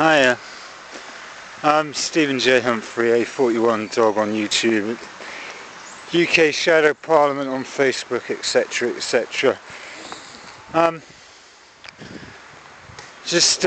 Hiya, I'm Stephen J. Humphrey, A41 Dog on YouTube, UK Shadow Parliament on Facebook, etc, etc. Just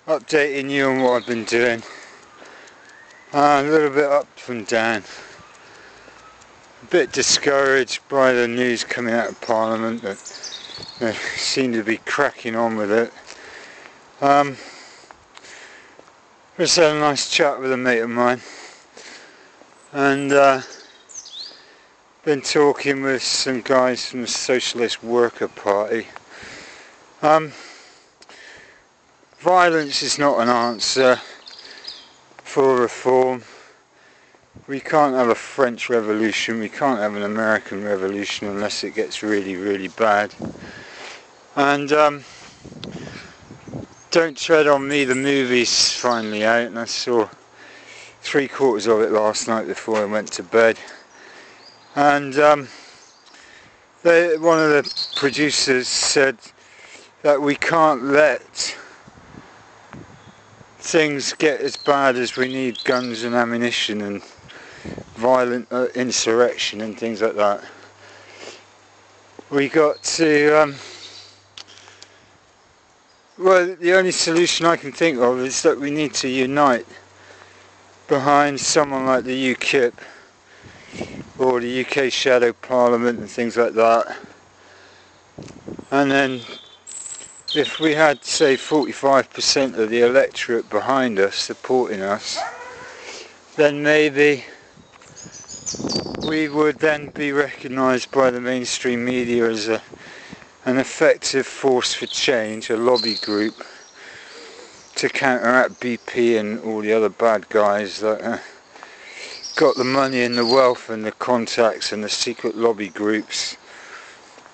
updating you on what I've been doing. A little bit up and down. A bit discouraged by the news coming out of Parliament that they seem to be cracking on with it. Just had a nice chat with a mate of mine, and been talking with some guys from the Socialist Worker Party. Violence is not an answer for reform. We can't have a French Revolution, we can't have an American Revolution unless it gets really, really bad. And Don't Tread on Me, the movie's finally out, and I saw 3/4 of it last night before I went to bed. And one of the producers said that we can't let things get as bad as we need guns and ammunition and violent insurrection and things like that. We got to well, the only solution I can think of is that we need to unite behind someone like the UKIP or the UK Shadow Parliament and things like that. And then if we had, say, 45% of the electorate behind us, supporting us, then maybe we would then be recognised by the mainstream media as an effective force for change, a lobby group to counteract BP and all the other bad guys that got the money and the wealth and the contacts and the secret lobby groups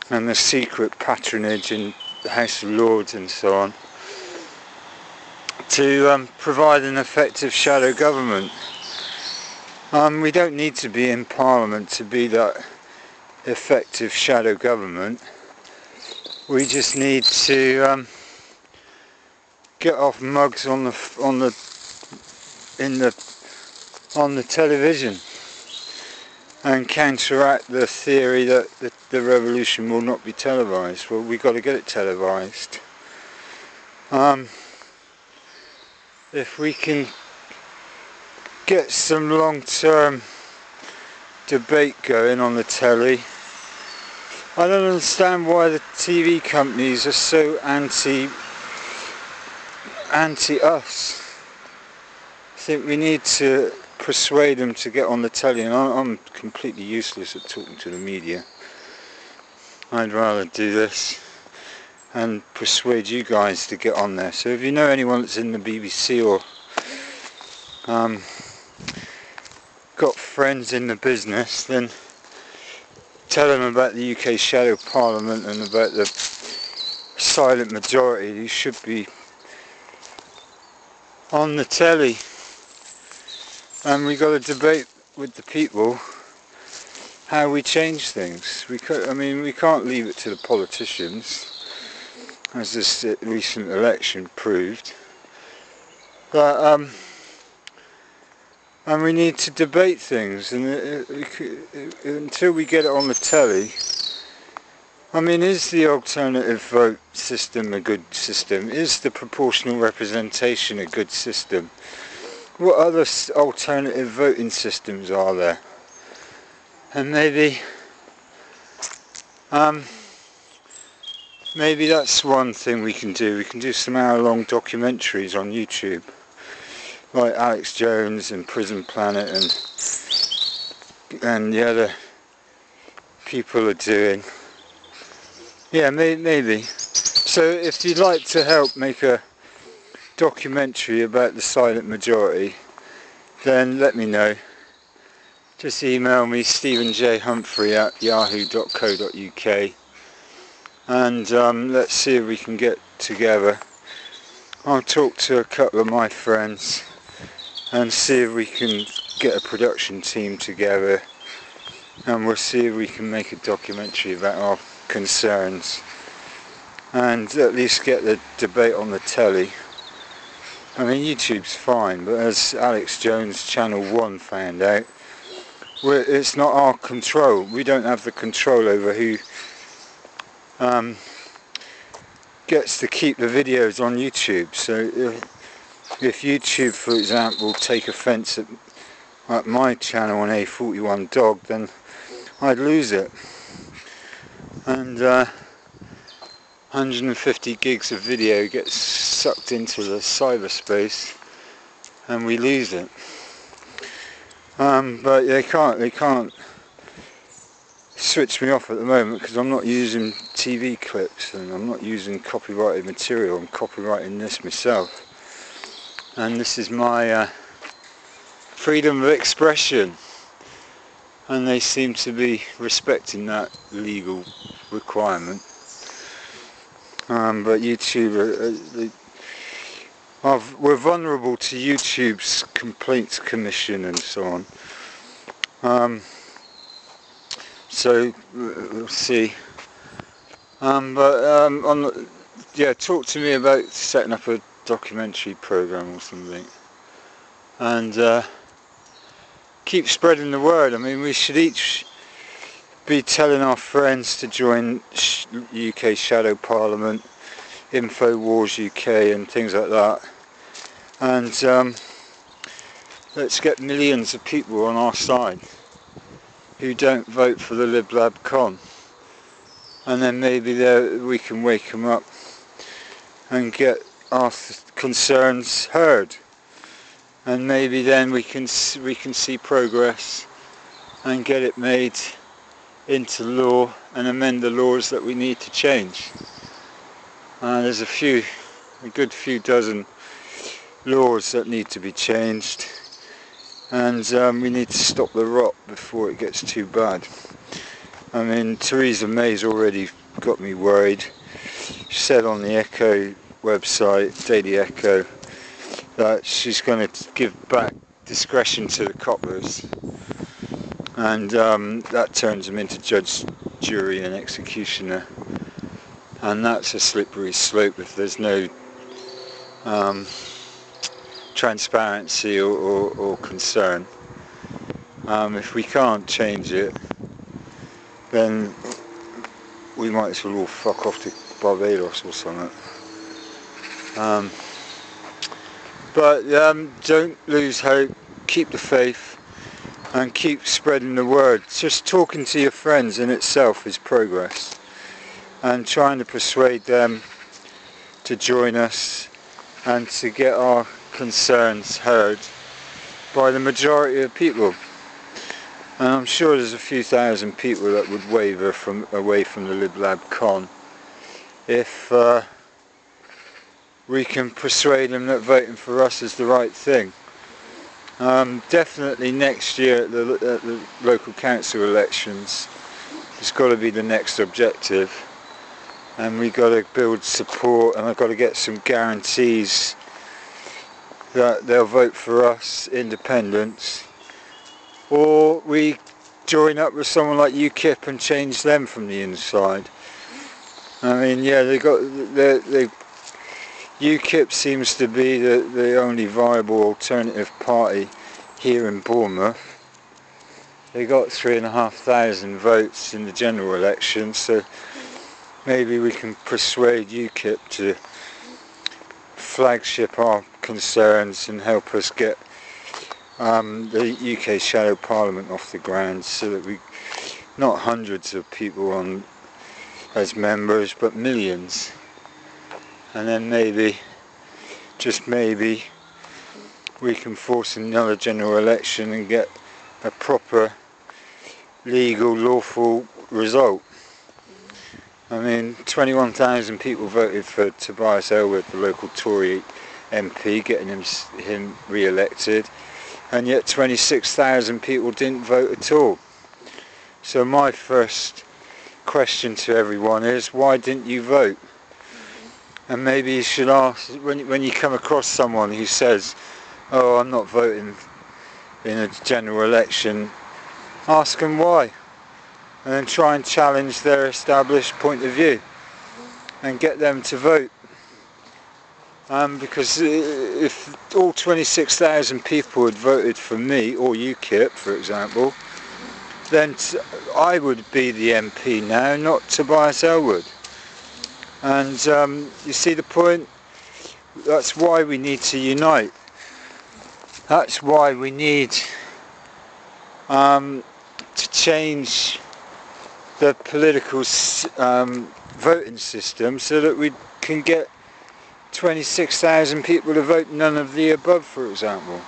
and the secret patronage in the House of Lords and so on, to provide an effective shadow government. We don't need to be in Parliament to be that effective shadow government. We just need to get off mugs on the television and counteract the theory that the revolution will not be televised. Well, we've got to get it televised. If we can get some long-term debate going on the telly. I don't understand why the TV companies are so anti-us. I think we need to persuade them to get on the telly, and I'm completely useless at talking to the media. I'd rather do this and persuade you guys to get on there. So if you know anyone that's in the BBC or got friends in the business, then tell them about the UK Shadow Parliament and about the silent majority who should be on the telly. And we got to debate with the people how we change things. We can't leave it to the politicians, as this recent election proved. But and we need to debate things, and until we get it on the telly. Is the alternative vote system a good system? Is the proportional representation a good system? What other alternative voting systems are there? And maybe that's one thing we can do. We can do some hour-long documentaries on YouTube, like Alex Jones and Prison Planet and the other people are doing. Yeah, maybe. So if you'd like to help make a documentary about the silent majority, then let me know. Just email me stephenjhumphrey@yahoo.co.uk, and let's see if we can get together. I'll talk to a couple of my friends and see if we can get a production team together, and we'll see if we can make a documentary about our concerns and at least get the debate on the telly. I mean, YouTube's fine, but as Alex Jones Channel 1 found out, it's not our control. We don't have the control over who gets to keep the videos on YouTube. So if YouTube, for example, take offence at my channel on A41 Dog, then I'd lose it. And 150 gigs of video gets sucked into the cyberspace and we lose it. But they can't switch me off at the moment because I'm not using TV clips and I'm not using copyrighted material. I'm copyrighting this myself, and this is my freedom of expression, and they seem to be respecting that legal requirement. But YouTube, we're vulnerable to YouTube's complaints commission and so on. So we'll see. Talk to me about setting up a documentary program or something, and keep spreading the word. I mean, we should each be telling our friends to join UK Shadow Parliament, InfoWars UK and things like that, and let's get millions of people on our side who don't vote for the Lib Lab Con, and then maybe we can wake them up and get our concerns heard, and maybe then we can see progress and get it made into law and amend the laws that we need to change. There's a good few dozen laws that need to be changed, and we need to stop the rot before it gets too bad. I mean, Theresa May's already got me worried. She said on the Echo website, Daily Echo, that she's going to give back discretion to the coppers, and that turns them into judge, jury and executioner, and that's a slippery slope if there's no transparency or concern. If we can't change it, then we might as well all fuck off to Barbados or something. But don't lose hope, keep the faith, and keep spreading the word. Just talking to your friends in itself is progress, and trying to persuade them to join us and to get our concerns heard by the majority of people. And I'm sure there's a few thousand people that would waver away from the Lib Lab Con if we can persuade them that voting for us is the right thing. Definitely next year at the local council elections, it's got to be the next objective, and we've got to build support, and I've got to get some guarantees that they'll vote for us, independents, or we join up with someone like UKIP and change them from the inside. I mean, yeah, UKIP seems to be the only viable alternative party here in Bournemouth. They got 3,500 votes in the general election, so maybe we can persuade UKIP to flagship our concerns and help us get the UK Shadow Parliament off the ground, so that we, not hundreds of people on as members, but millions. And then maybe, just maybe, we can force another general election and get a proper, legal, lawful result. I mean, 21,000 people voted for Tobias Ellwood, the local Tory MP, getting him re-elected, and yet 26,000 people didn't vote at all. So my first question to everyone is, why didn't you vote? And maybe you should ask, when you come across someone who says, oh, I'm not voting in a general election, ask them why, and then try and challenge their established point of view and get them to vote. Because if all 26,000 people had voted for me, or UKIP for example, then I would be the MP now, not Tobias Elwood. And you see the point? That's why we need to unite. That's why we need to change the political voting system so that we can get 26,000 people to vote none of the above, for example.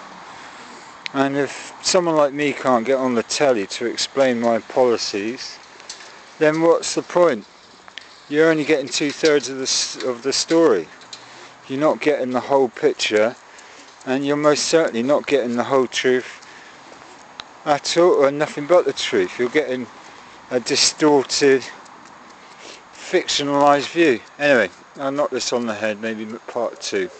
And if someone like me can't get on the telly to explain my policies, then what's the point? You're only getting 2/3 of the story. You're not getting the whole picture, and you're most certainly not getting the whole truth at all, or nothing but the truth. You're getting a distorted, fictionalised view. Anyway, I'll knock this on the head, maybe part 2.